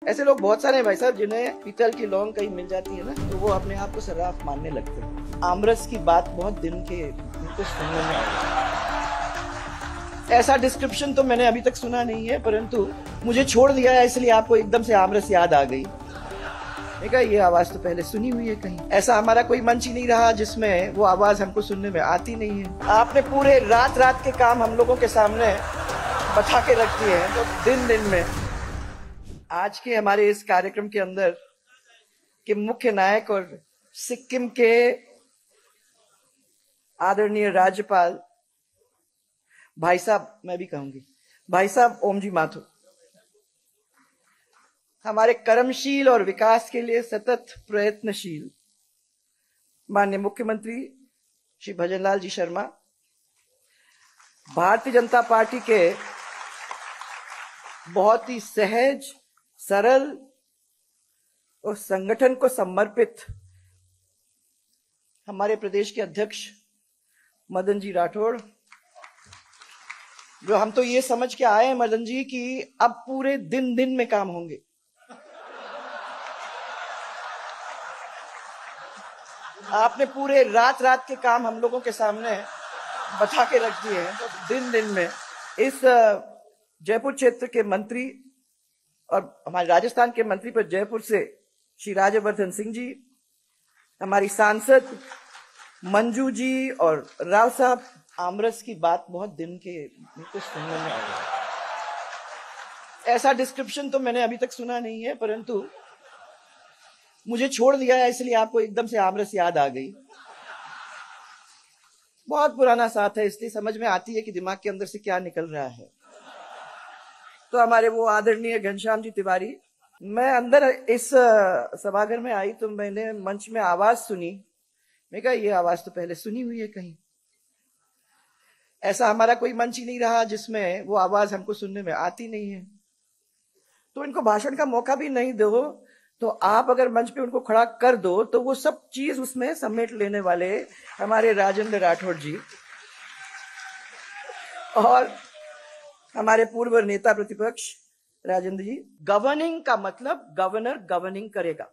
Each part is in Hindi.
ऐसे लोग बहुत सारे हैं भाई साहब, जिन्हें पीतल की लौंग कहीं मिल जाती है ना तो वो अपने आप को सर्राफ मानने लगते हैं। आमरस की बात बहुत दिन के उनको सुनने में आई। ऐसा डिस्क्रिप्शन तो मैंने अभी तक सुना नहीं है, परंतु मुझे छोड़ दिया है इसलिए आपको एकदम से आमरस याद आ गई। देखा, ये आवाज तो पहले सुनी हुई है कहीं। ऐसा हमारा कोई मंच ही नहीं रहा जिसमें वो आवाज हमको सुनने में आती नहीं है। आपने पूरे रात रात के काम हम लोगों के सामने बता के रख दिए हैं, तो दिन दिन में आज के हमारे इस कार्यक्रम के अंदर के मुख्य नायक और सिक्किम के आदरणीय राज्यपाल भाई साहब, मैं भी कहूंगी भाई साहब ओमजी माथुर, हमारे कर्मशील और विकास के लिए सतत प्रयत्नशील माननीय मुख्यमंत्री श्री भजनलाल जी शर्मा, भारतीय जनता पार्टी के बहुत ही सहज, सरल और संगठन को समर्पित हमारे प्रदेश के अध्यक्ष मदन जी राठौड़, जो हम तो ये समझ के आए हैं मदन जी कि अब पूरे दिन दिन में काम होंगे। आपने पूरे रात रात के काम हम लोगों के सामने बता के रख दिए हैं, तो दिन दिन में इस जयपुर क्षेत्र के मंत्री और हमारे राजस्थान के मंत्री पर जयपुर से श्री राज्यवर्धन सिंह जी, हमारी सांसद मंजू जी और राव साहब, आमरस की बात बहुत दिन के उनको सुनने में आई। ऐसा डिस्क्रिप्शन तो मैंने अभी तक सुना नहीं है, परंतु मुझे छोड़ दिया है इसलिए आपको एकदम से आमरस याद आ गई। बहुत पुराना साथ है, इसलिए समझ में आती है कि दिमाग के अंदर से क्या निकल रहा है। तो हमारे वो आदरणीय घनश्याम जी तिवारी, मैं अंदर इस सभागार में आई तो मैंने मंच में आवाज सुनी। मैं कहा, ये आवाज तो पहले सुनी हुई है कहीं। ऐसा हमारा कोई मंच ही नहीं रहा जिसमें वो आवाज हमको सुनने में आती नहीं है। तो इनको भाषण का मौका भी नहीं दो, तो आप अगर मंच पे उनको खड़ा कर दो तो वो सब चीज उसमें समेट लेने वाले हमारे राजेंद्र राठौड़ जी और हमारे पूर्व नेता प्रतिपक्ष राजेंद्र जी। गवर्निंग का मतलब गवर्नर गवर्निंग करेगा,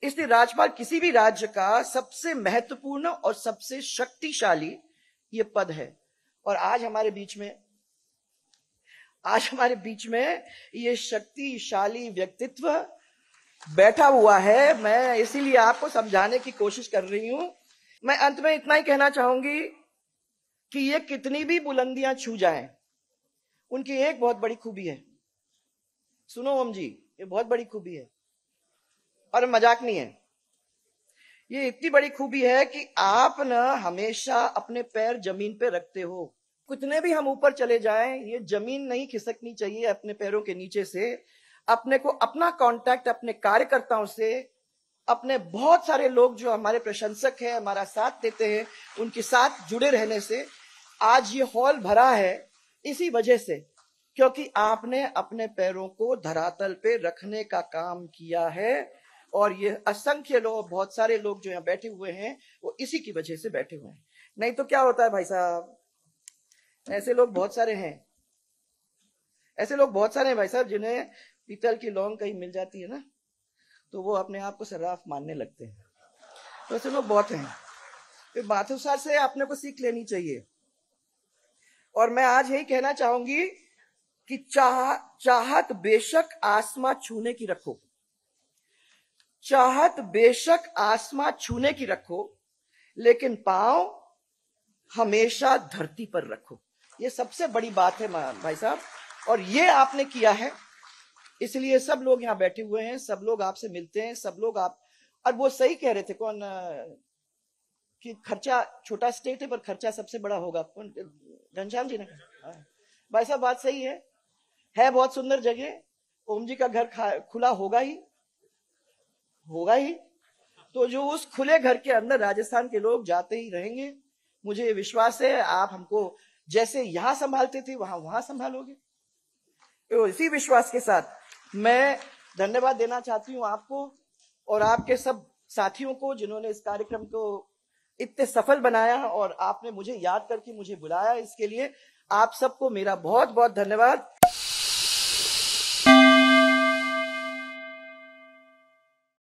इसलिए राज्यपाल किसी भी राज्य का सबसे महत्वपूर्ण और सबसे शक्तिशाली ये पद है। और आज हमारे बीच में ये शक्तिशाली व्यक्तित्व बैठा हुआ है। मैं इसीलिए आपको समझाने की कोशिश कर रही हूं। मैं अंत में इतना ही कहना चाहूंगी कि ये कितनी भी बुलंदियां छू जाएं, उनकी एक बहुत बड़ी खूबी है। सुनो ओम जी, ये बहुत बड़ी खूबी है और मजाक नहीं है। ये इतनी बड़ी खूबी है कि आप न हमेशा अपने पैर जमीन पे रखते हो। कितने भी हम ऊपर चले जाएं, ये जमीन नहीं खिसकनी चाहिए अपने पैरों के नीचे से। अपने को अपना कांटेक्ट अपने कार्यकर्ताओं से, अपने बहुत सारे लोग जो हमारे प्रशंसक हैं, हमारा साथ देते हैं, उनके साथ जुड़े रहने से आज ये हॉल भरा है। इसी वजह से, क्योंकि आपने अपने पैरों को धरातल पे रखने का काम किया है। और ये असंख्य लोग, बहुत सारे लोग जो यहाँ बैठे हुए हैं, वो इसी की वजह से बैठे हुए हैं। नहीं तो क्या होता है भाई साहब, ऐसे लोग बहुत सारे हैं भाई साहब, जिन्हें पीतल की लौंग कहीं मिल जाती है ना तो वो अपने आप को सर्राफ मानने लगते हैं। तो ऐसे लोग बहुत हैं। फिर माथुर साहब से आपने को सीख लेनी चाहिए। और मैं आज यही कहना चाहूंगी कि चाहत बेशक आसमां छूने की रखो, चाहत बेशक आसमां छूने की रखो, लेकिन पांव हमेशा धरती पर रखो। ये सबसे बड़ी बात है भाई साहब, और ये आपने किया है। इसलिए सब लोग यहाँ बैठे हुए हैं, सब लोग आपसे मिलते हैं, सब लोग आप। और वो सही कह रहे थे, कौन कि खर्चा छोटा स्टेट है पर खर्चा सबसे बड़ा होगा, कौन, घनश्याम जी ने कहा। भाई साहब बात सही है बहुत सुंदर जगह। ओम जी का घर खुला होगा ही। तो जो उस खुले घर के अंदर राजस्थान के लोग जाते ही रहेंगे। मुझे विश्वास है आप हमको जैसे यहां संभालते थे वहां संभालोगे। तो इसी विश्वास के साथ मैं धन्यवाद देना चाहती हूं आपको और आपके सब साथियों को, जिन्होंने इस कार्यक्रम को इतने सफल बनाया और आपने मुझे याद करके मुझे बुलाया। इसके लिए आप सबको मेरा बहुत बहुत धन्यवाद।